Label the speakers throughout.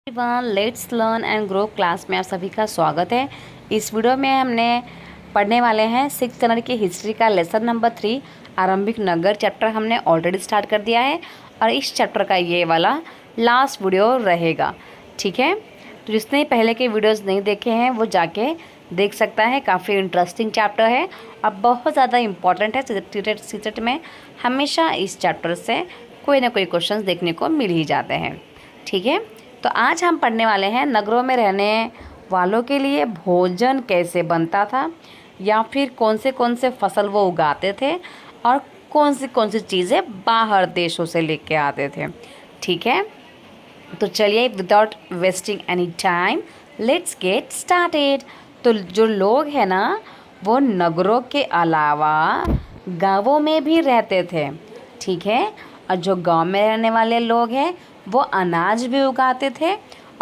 Speaker 1: Everyone, let's learn and grow class में आप सभी का स्वागत है। इस वीडियो में हमने पढ़ने वाले हैं 6th स्टैंडर्ड की हिस्ट्री का लेसन नंबर 3 आरंभिक नगर चैप्टर हमने ऑलरेडी स्टार्ट कर दिया है और इस चैप्टर का ये वाला लास्ट वीडियो रहेगा। ठीक है, तो जिसने पहले के वीडियोस नहीं देखे हैं वो जाके देख सकता है। काफ़ी इंटरेस्टिंग चैप्टर है और बहुत ज़्यादा इम्पॉर्टेंट है। सीटेट में हमेशा इस चैप्टर से कोई ना कोई क्वेश्चन देखने को मिल ही जाते हैं। ठीक है, तो आज हम पढ़ने वाले हैं नगरों में रहने वालों के लिए भोजन कैसे बनता था, या फिर कौन से फसल वो उगाते थे और कौन सी चीज़ें बाहर देशों से लेके आते थे। ठीक है, तो चलिए without wasting any time let's get started. तो जो लोग हैं ना वो नगरों के अलावा गांवों में भी रहते थे। ठीक है, और जो गांव में रहने वाले लोग हैं वो अनाज भी उगाते थे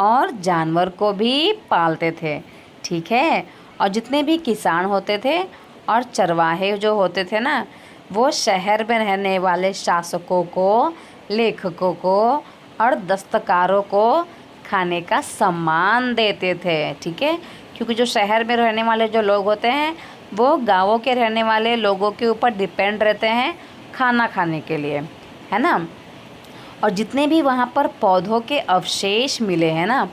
Speaker 1: और जानवर को भी पालते थे। ठीक है, और जितने भी किसान होते थे और चरवाहे जो होते थे ना वो शहर में रहने वाले शासकों को, लेखकों को और दस्तकारों को खाने का सम्मान देते थे। ठीक है, क्योंकि जो शहर में रहने वाले जो लोग होते हैं वो गाँवों के रहने वाले लोगों के ऊपर डिपेंड रहते हैं खाना खाने के लिए, है ना। और जितने भी वहाँ पर पौधों के अवशेष मिले हैं ना,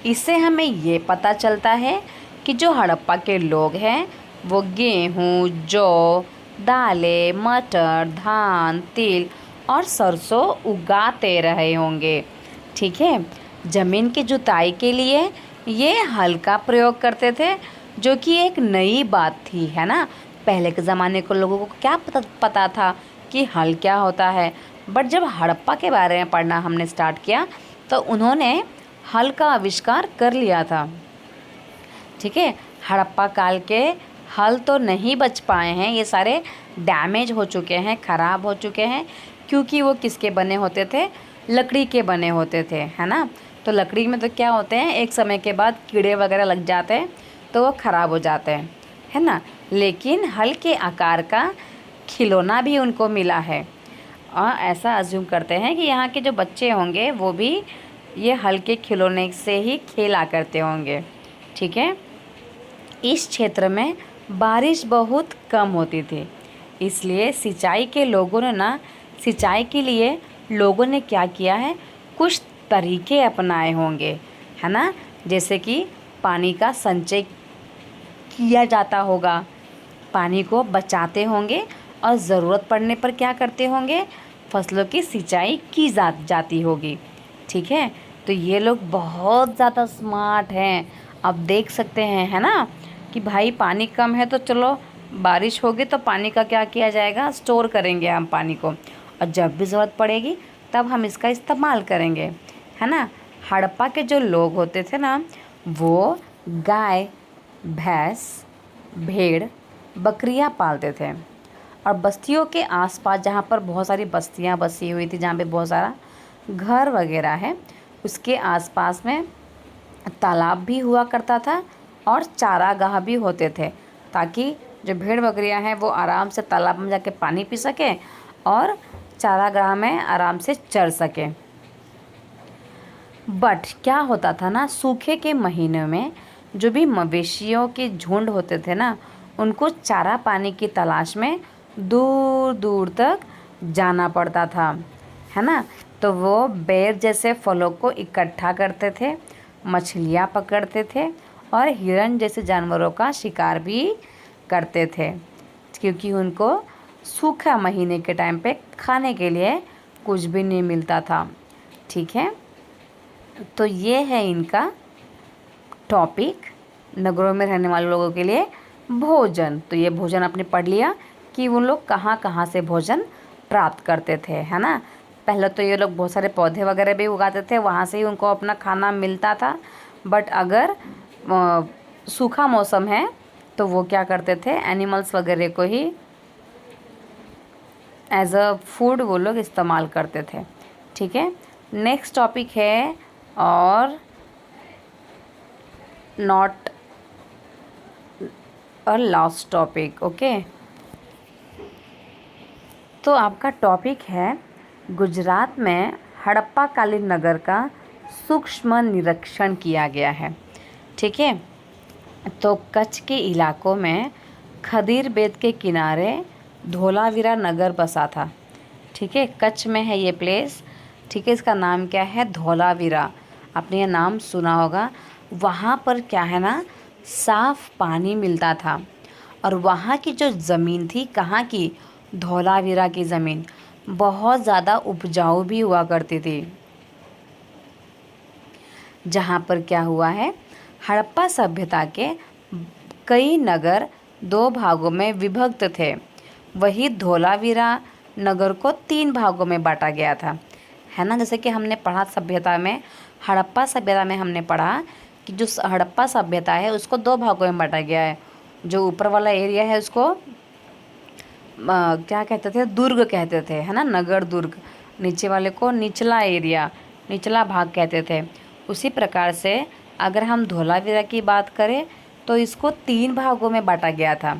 Speaker 1: इससे हमें ये पता चलता है कि जो हड़प्पा के लोग हैं वो गेहूँ, जौ, दालें, मटर, धान, तिल और सरसों उगाते रहे होंगे। ठीक है, ज़मीन की जुताई के लिए ये हल का प्रयोग करते थे, जो कि एक नई बात थी, है ना। पहले के ज़माने के लोगों को क्या पता था कि हल क्या होता है। बट जब हड़प्पा के बारे में पढ़ना हमने स्टार्ट किया तो उन्होंने हल का आविष्कार कर लिया था। ठीक है, हड़प्पा काल के हल तो नहीं बच पाए हैं, ये सारे डैमेज हो चुके हैं, ख़राब हो चुके हैं, क्योंकि वो किसके बने होते थे, लकड़ी के बने होते थे, है ना। तो लकड़ी में तो क्या होते हैं, एक समय के बाद कीड़े वगैरह लग जाते हैं तो वो ख़राब हो जाते हैं, है ना। लेकिन हल के आकार का खिलौना भी उनको मिला है और ऐसा अज्यूम करते हैं कि यहाँ के जो बच्चे होंगे वो भी ये हल के खिलौने से ही खेला करते होंगे। ठीक है, इस क्षेत्र में बारिश बहुत कम होती थी, इसलिए सिंचाई के लिए लोगों ने क्या किया है, कुछ तरीके अपनाए होंगे, है ना। जैसे कि पानी का संचय किया जाता होगा, पानी को बचाते होंगे और ज़रूरत पड़ने पर क्या करते होंगे, फसलों की सिंचाई की जाती होगी। ठीक है, तो ये लोग बहुत ज़्यादा स्मार्ट हैं। अब देख सकते हैं, है ना, कि भाई पानी कम है तो चलो बारिश होगी तो पानी का क्या किया जाएगा, स्टोर करेंगे हम पानी को, और जब भी ज़रूरत पड़ेगी तब हम इसका इस्तेमाल करेंगे, है ना। हड़प्पा के जो लोग होते थे ना वो गाय, भैंस, भेड़, बकरियां पालते थे और बस्तियों के आसपास जहाँ पर बहुत सारी बस्तियाँ बसी हुई थी, जहाँ पे बहुत सारा घर वगैरह है, उसके आसपास में तालाब भी हुआ करता था और चारागाह भी होते थे, ताकि जो भेड़ बकरियाँ हैं वो आराम से तालाब में जाके पानी पी सकें और चारागाह में आराम से चर सकें। बट क्या होता था ना, सूखे के महीनों में जो भी मवेशियों के झुंड होते थे ना, उनको चारा पानी की तलाश में दूर दूर तक जाना पड़ता था, है ना। तो वो बेर जैसे फलों को इकट्ठा करते थे, मछलियाँ पकड़ते थे और हिरण जैसे जानवरों का शिकार भी करते थे, क्योंकि उनको सूखा महीने के टाइम पे खाने के लिए कुछ भी नहीं मिलता था। ठीक है, तो ये है इनका टॉपिक, नगरों में रहने वाले लोगों के लिए भोजन। तो ये भोजन आपने पढ़ लिया कि वो लोग कहाँ कहाँ से भोजन प्राप्त करते थे, है ना। पहले तो ये लोग बहुत सारे पौधे वगैरह भी उगाते थे, वहाँ से ही उनको अपना खाना मिलता था। बट अगर सूखा मौसम है तो वो क्या करते थे, एनिमल्स वगैरह को ही एज अ फूड वो लोग इस्तेमाल करते थे। ठीक है, नेक्स्ट टॉपिक है और not a last topic. Okay, तो आपका टॉपिक है गुजरात में हड़प्पा कालीन नगर का सूक्ष्म निरीक्षण किया गया है। ठीक है, तो कच्छ के इलाकों में खदीर बेट के किनारे धोलावीरा नगर बसा था। ठीक है, कच्छ में है ये प्लेस। ठीक है, इसका नाम क्या है? धोलावीरा। आपने ये नाम सुना होगा। वहाँ पर क्या है ना, साफ पानी मिलता था। और वहाँ की जो ज़मीन थी, कहाँ की? धोलावीरा की ज़मीन बहुत ज़्यादा उपजाऊ भी हुआ करती थी। जहाँ पर क्या हुआ है, हड़प्पा सभ्यता के कई नगर 2 भागों में विभक्त थे। वही धोलावीरा नगर को 3 भागों में बांटा गया था, है ना। जैसे कि हमने पढ़ा सभ्यता में, हड़प्पा सभ्यता में हमने पढ़ा कि जो हड़प्पा सभ्यता है उसको 2 भागों में बांटा गया है। जो ऊपर वाला एरिया है उसको क्या कहते थे? दुर्ग कहते थे, है ना, नगर दुर्ग। नीचे वाले को निचला एरिया, निचला भाग कहते थे। उसी प्रकार से अगर हम धोलावीरा की बात करें तो इसको 3 भागों में बांटा गया था।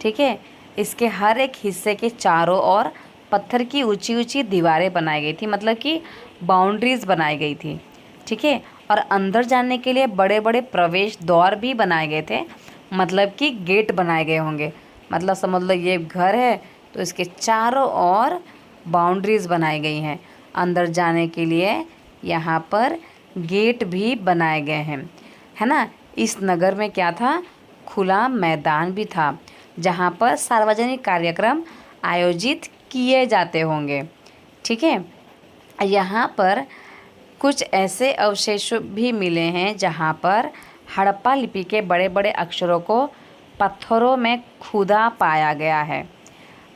Speaker 1: ठीक है, इसके हर एक हिस्से के चारों ओर पत्थर की ऊंची ऊंची दीवारें बनाई गई थी, मतलब कि बाउंड्रीज बनाई गई थी। ठीक है, और अंदर जाने के लिए बड़े बड़े प्रवेश द्वार भी बनाए गए थे, मतलब कि गेट बनाए गए होंगे। मतलब समझ लो ये घर है तो इसके चारों ओर बाउंड्रीज बनाई गई हैं। अंदर जाने के लिए यहाँ पर गेट भी बनाए गए हैं, है ना। इस नगर में क्या था? खुला मैदान भी था जहाँ पर सार्वजनिक कार्यक्रम आयोजित किए जाते होंगे। ठीक है, यहाँ पर कुछ ऐसे अवशेष भी मिले हैं जहाँ पर हड़प्पा लिपि के बड़े बड़े अक्षरों को पत्थरों में खुदा पाया गया है।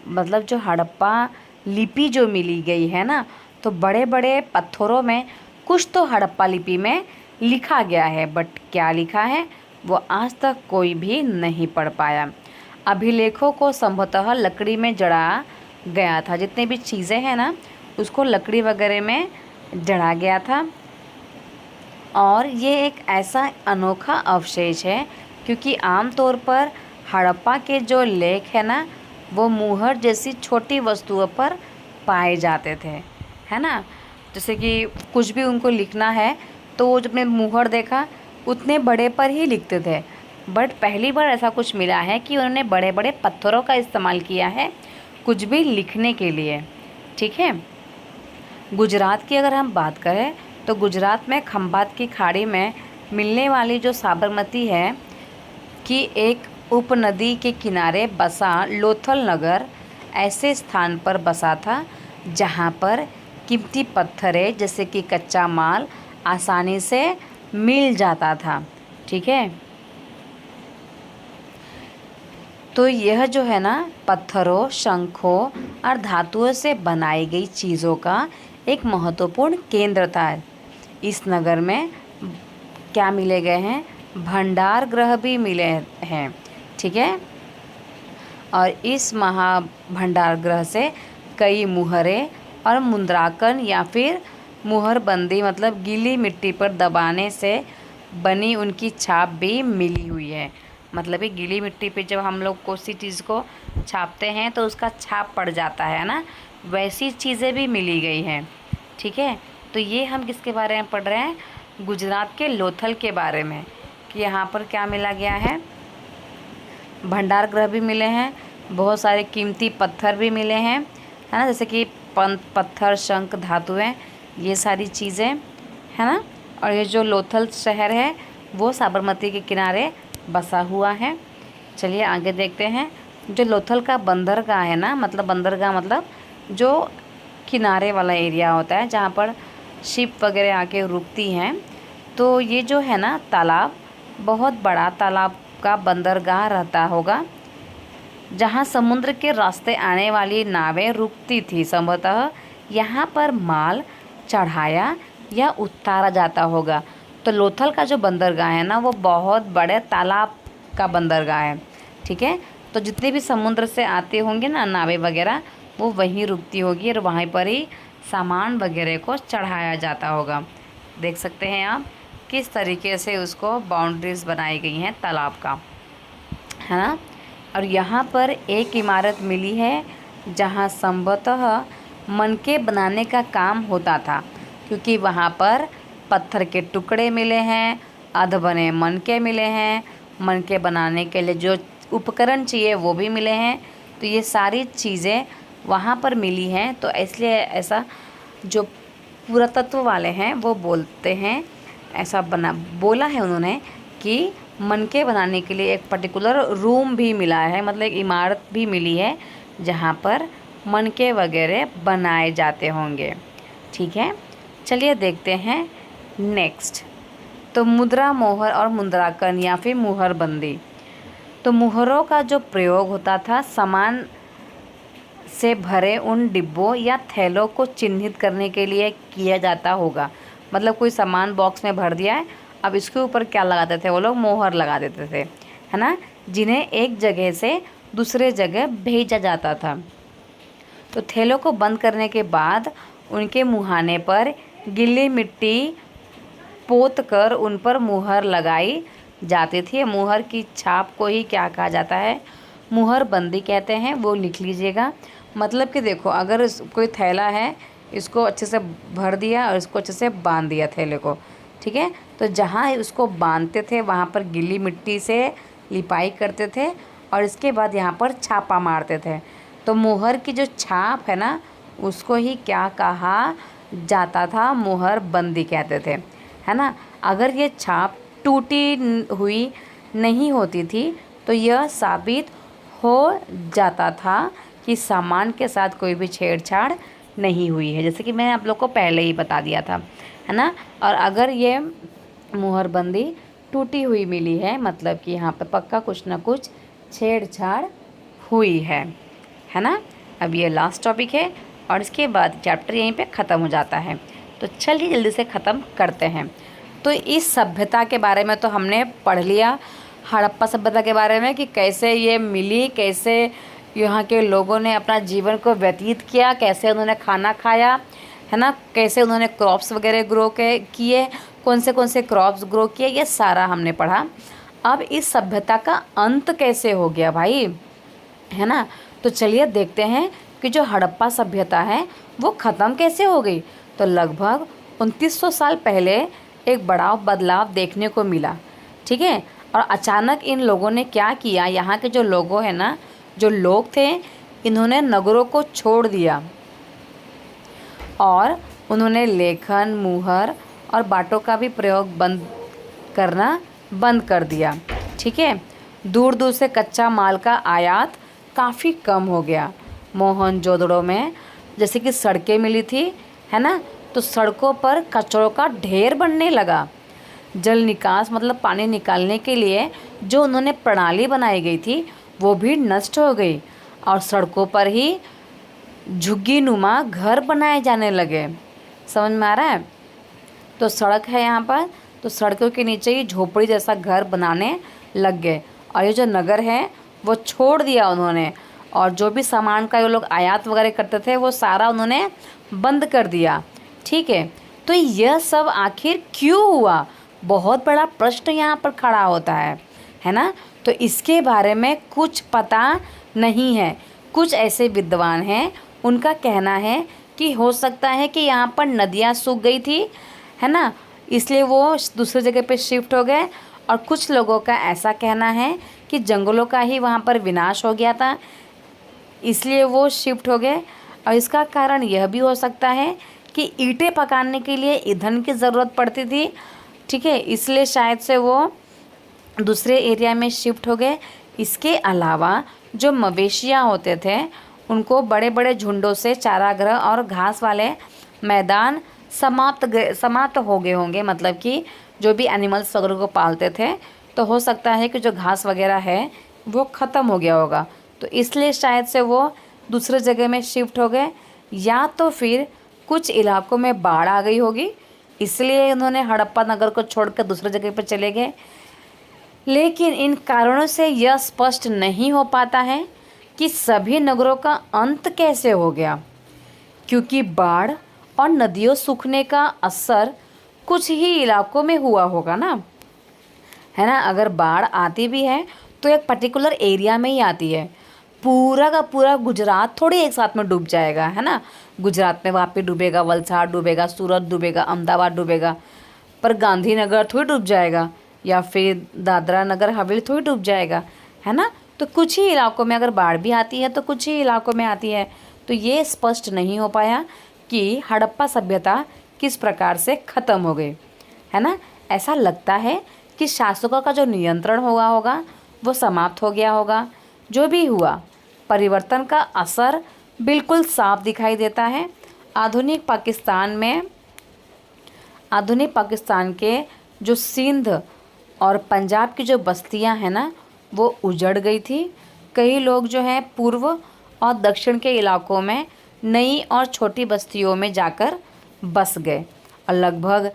Speaker 1: मतलब जो हड़प्पा लिपि जो मिली गई है ना, तो बड़े बड़े पत्थरों में कुछ तो हड़प्पा लिपि में लिखा गया है, बट क्या लिखा है वो आज तक कोई भी नहीं पढ़ पाया। अभिलेखों को संभवतः लकड़ी में जड़ा गया था। जितने भी चीज़ें हैं ना उसको लकड़ी वगैरह में जड़ा गया था। और ये एक ऐसा अनोखा अवशेष है क्योंकि आमतौर पर हड़प्पा के जो लेख है ना वो मुहर जैसी छोटी वस्तुओं पर पाए जाते थे, है ना। जैसे कि कुछ भी उनको लिखना है तो वो जब ने मुहर देखा उतने बड़े पर ही लिखते थे। बट पहली बार ऐसा कुछ मिला है कि उन्होंने बड़े बड़े पत्थरों का इस्तेमाल किया है कुछ भी लिखने के लिए। ठीक है, गुजरात की अगर हम बात करें तो गुजरात में खंभात की खाड़ी में मिलने वाली जो साबरमती है कि एक उपनदी के किनारे बसा लोथल नगर ऐसे स्थान पर बसा था जहाँ पर कीमती पत्थरें जैसे कि कच्चा माल आसानी से मिल जाता था। ठीक है, तो यह जो है ना पत्थरों, शंखों और धातुओं से बनाई गई चीज़ों का एक महत्वपूर्ण केंद्र था। इस नगर में क्या मिले गए हैं? भंडार गृह भी मिले हैं। ठीक है, और इस महाभंडार गृह से कई मुहरें और मुद्रांकन या फिर मुहरबंदी मतलब गीली मिट्टी पर दबाने से बनी उनकी छाप भी मिली हुई है। मतलब ये गीली मिट्टी पे जब हम लोग किसी चीज़ को छापते हैं तो उसका छाप पड़ जाता है ना, वैसी चीज़ें भी मिली गई हैं। ठीक है, तो ये हम किसके बारे में पढ़ रहे हैं? गुजरात के लोथल के बारे में, कि यहाँ पर क्या मिला गया है? भंडार गृह भी मिले हैं, बहुत सारे कीमती पत्थर भी मिले हैं, है ना, जैसे कि पत्थर, शंख, धातुएं, ये सारी चीज़ें, है ना। और ये जो लोथल शहर है वो साबरमती के किनारे बसा हुआ है। चलिए आगे देखते हैं। जो लोथल का बंदरगाह है ना, मतलब बंदरगाह मतलब जो किनारे वाला एरिया होता है जहाँ पर शिप वगैरह आके रुकती हैं, तो ये जो है ना तालाब, बहुत बड़ा तालाब का बंदरगाह रहता होगा जहाँ समुद्र के रास्ते आने वाली नावें रुकती थी। संभवतः यहाँ पर माल चढ़ाया या उतारा जाता होगा। तो लोथल का जो बंदरगाह है ना वो बहुत बड़े तालाब का बंदरगाह है। ठीक है, तो जितने भी समुद्र से आते होंगे ना नावें वगैरह वो वहीं रुकती होगी और वहीं पर ही सामान वगैरह को चढ़ाया जाता होगा। देख सकते हैं आप किस तरीके से उसको बाउंड्रीज बनाई गई हैं तालाब का, है ना। और यहाँ पर एक इमारत मिली है जहाँ संभवतः मनके बनाने का काम होता था, क्योंकि वहाँ पर पत्थर के टुकड़े मिले हैं, अधबने मनके मिले हैं, मनके बनाने के लिए जो उपकरण चाहिए वो भी मिले हैं। तो ये सारी चीज़ें वहाँ पर मिली हैं। तो इसलिए ऐसा जो पुरातत्व वाले हैं वो बोलते हैं, ऐसा बोला है उन्होंने कि मनके बनाने के लिए एक पर्टिकुलर रूम भी मिला है, मतलब एक इमारत भी मिली है जहाँ पर मनके वगैरह बनाए जाते होंगे। ठीक है, चलिए देखते हैं नेक्स्ट। तो मुद्रा मोहर और मुद्रांकन या फिर मुहरबंदी। तो मुहरों का जो प्रयोग होता था सामान से भरे उन डिब्बों या थैलों को चिन्हित करने के लिए किया जाता होगा। मतलब कोई सामान बॉक्स में भर दिया है, अब इसके ऊपर क्या लगाते थे वो लोग, मोहर लगा देते थे, है ना, जिन्हें एक जगह से दूसरे जगह भेजा जाता था। तो थैलों को बंद करने के बाद उनके मुहाने पर गीली मिट्टी पोत कर उन पर मुहर लगाई जाती थी। मुहर की छाप को ही क्या कहा जाता है, मुहर बंदी कहते हैं, वो लिख लीजिएगा। मतलब कि देखो, अगर कोई थैला है, इसको अच्छे से भर दिया और इसको अच्छे से बांध दिया थैले को, ठीक है, तो जहाँ उसको बांधते थे वहाँ पर गीली मिट्टी से लिपाई करते थे और इसके बाद यहाँ पर छापा मारते थे। तो मुहर की जो छाप है ना, उसको ही क्या कहा जाता था, मुहर बंदी कहते थे, है ना। अगर ये छाप टूटी हुई नहीं होती थी तो यह साबित हो जाता था कि सामान के साथ कोई भी छेड़छाड़ नहीं हुई है, जैसे कि मैंने आप लोग को पहले ही बता दिया था, है ना। और अगर ये मुहरबंदी टूटी हुई मिली है, मतलब कि यहाँ पे पक्का कुछ ना कुछ छेड़छाड़ हुई है ना। अब ये लास्ट टॉपिक है और इसके बाद चैप्टर यहीं पे ख़त्म हो जाता है। तो चलिए जल्दी से ख़त्म करते हैं। तो इस सभ्यता के बारे में तो हमने पढ़ लिया, हड़प्पा सभ्यता के बारे में, कि कैसे ये मिली, कैसे यहाँ के लोगों ने अपना जीवन को व्यतीत किया, कैसे उन्होंने खाना खाया, है ना, कैसे उन्होंने क्रॉप्स वगैरह ग्रो किए, कौन से क्रॉप्स ग्रो किए, ये सारा हमने पढ़ा। अब इस सभ्यता का अंत कैसे हो गया भाई, है ना। तो चलिए देखते हैं कि जो हड़प्पा सभ्यता है वो ख़त्म कैसे हो गई। तो लगभग 2900 साल पहले एक बड़ा बदलाव देखने को मिला, ठीक है। और अचानक इन लोगों ने क्या किया, यहाँ के जो लोगों हैं ना, जो लोग थे, इन्होंने नगरों को छोड़ दिया और उन्होंने लेखन, मुहर और बाटों का भी प्रयोग करना बंद कर दिया, ठीक है। दूर दूर से कच्चा माल का आयात काफ़ी कम हो गया। मोहनजोदड़ो में जैसे कि सड़कें मिली थी, है ना, तो सड़कों पर कचरों का ढेर बनने लगा। जल निकास मतलब पानी निकालने के लिए जो उन्होंने प्रणाली बनाई गई थी वो भी नष्ट हो गई और सड़कों पर ही झुग्गी नुमा घर बनाए जाने लगे। समझ में आ रहा है। तो सड़क है यहाँ पर, तो सड़कों के नीचे ही झोपड़ी जैसा घर बनाने लग गए और ये जो नगर है वो छोड़ दिया उन्होंने, और जो भी सामान का ये लोग आयात वगैरह करते थे वो सारा उन्होंने बंद कर दिया, ठीक है। तो यह सब आखिर क्यों हुआ, बहुत बड़ा प्रश्न यहाँ पर खड़ा होता है ना। तो इसके बारे में कुछ पता नहीं है। कुछ ऐसे विद्वान हैं, उनका कहना है कि हो सकता है कि यहाँ पर नदियाँ सूख गई थी, है ना, इसलिए वो दूसरी जगह पे शिफ्ट हो गए। और कुछ लोगों का ऐसा कहना है कि जंगलों का ही वहाँ पर विनाश हो गया था, इसलिए वो शिफ्ट हो गए। और इसका कारण यह भी हो सकता है कि ईंटें पकाने के लिए ईंधन की ज़रूरत पड़ती थी, ठीक है, इसलिए शायद से वो दूसरे एरिया में शिफ्ट हो गए। इसके अलावा जो मवेशियाँ होते थे उनको बड़े बड़े झुंडों से चारागाह और घास वाले मैदान समाप्त हो गए होंगे, मतलब कि जो भी एनिमल्स वगैरह को पालते थे, तो हो सकता है कि जो घास वगैरह है वो ख़त्म हो गया होगा, तो इसलिए शायद से वो दूसरे जगह में शिफ्ट हो गए। या तो फिर कुछ इलाकों में बाढ़ आ गई होगी, इसलिए उन्होंने हड़प्पा नगर को छोड़कर दूसरे जगह पर चले गए। लेकिन इन कारणों से यह स्पष्ट नहीं हो पाता है कि सभी नगरों का अंत कैसे हो गया, क्योंकि बाढ़ और नदियों सूखने का असर कुछ ही इलाकों में हुआ होगा ना, है ना। अगर बाढ़ आती भी है तो एक पर्टिकुलर एरिया में ही आती है, पूरा का पूरा गुजरात थोड़ी एक साथ में डूब जाएगा, है ना। गुजरात में वहाँ पे डूबेगा, वलसाड़ डूबेगा, सूरत डूबेगा, अहमदाबाद डूबेगा, पर गांधीनगर थोड़ी डूब जाएगा या फिर दादरा नगर हवेली थोड़ी डूब जाएगा, है ना। तो कुछ ही इलाकों में अगर बाढ़ भी आती है तो कुछ ही इलाकों में आती है। तो ये स्पष्ट नहीं हो पाया कि हड़प्पा सभ्यता किस प्रकार से ख़त्म हो गई, है ना। ऐसा लगता है कि शासकों का जो नियंत्रण होगा वो समाप्त हो गया होगा। जो भी हुआ, परिवर्तन का असर बिल्कुल साफ दिखाई देता है। आधुनिक पाकिस्तान के जो सिंध और पंजाब की जो बस्तियां हैं ना, वो उजड़ गई थी। कई लोग जो हैं पूर्व और दक्षिण के इलाकों में नई और छोटी बस्तियों में जाकर बस गए और लगभग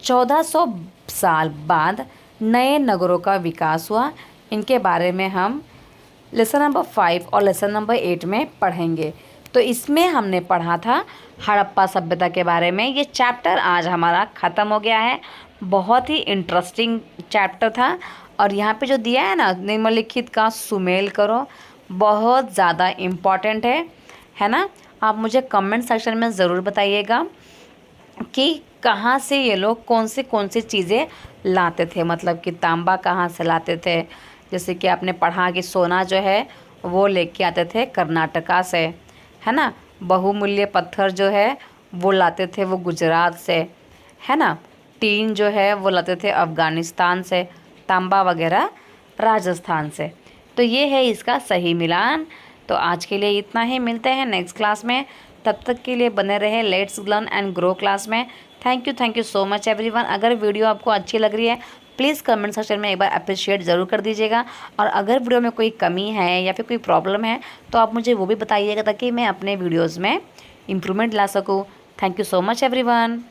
Speaker 1: 1400 साल बाद नए नगरों का विकास हुआ। इनके बारे में हम लेसन नंबर 5 और लेसन नंबर 8 में पढ़ेंगे। तो इसमें हमने पढ़ा था हड़प्पा सभ्यता के बारे में। ये चैप्टर आज हमारा ख़त्म हो गया है। बहुत ही इंटरेस्टिंग चैप्टर था। और यहाँ पे जो दिया है ना, निम्नलिखित का सुमेल करो, बहुत ज़्यादा इम्पॉर्टेंट है ना। आप मुझे कमेंट सेक्शन में ज़रूर बताइएगा कि कहाँ से ये लोग कौन सी चीज़ें लाते थे, मतलब कि तांबा कहाँ से लाते थे। जैसे कि आपने पढ़ा कि सोना जो है वो लेके आते थे कर्नाटका से, है ना। बहुमूल्य पत्थर जो है वो लाते थे वो गुजरात से, है ना। टीन जो है वो लाते थे अफ़गानिस्तान से, तांबा वगैरह राजस्थान से। तो ये है इसका सही मिलान। तो आज के लिए इतना ही, मिलते हैं नेक्स्ट क्लास में। तब तक के लिए बने रहे let's learn and grow class में। Thank you so much everyone. अगर वीडियो आपको अच्छी लग रही है प्लीज़ कमेंट सेक्शन में एक बार अप्रिशिएट ज़रूर कर दीजिएगा। और अगर वीडियो में कोई कमी है या फिर कोई प्रॉब्लम है तो आप मुझे वो भी बताइएगा ताकि मैं अपने वीडियोज़ में इम्प्रूवमेंट ला सकूँ। Thank you so much everyone.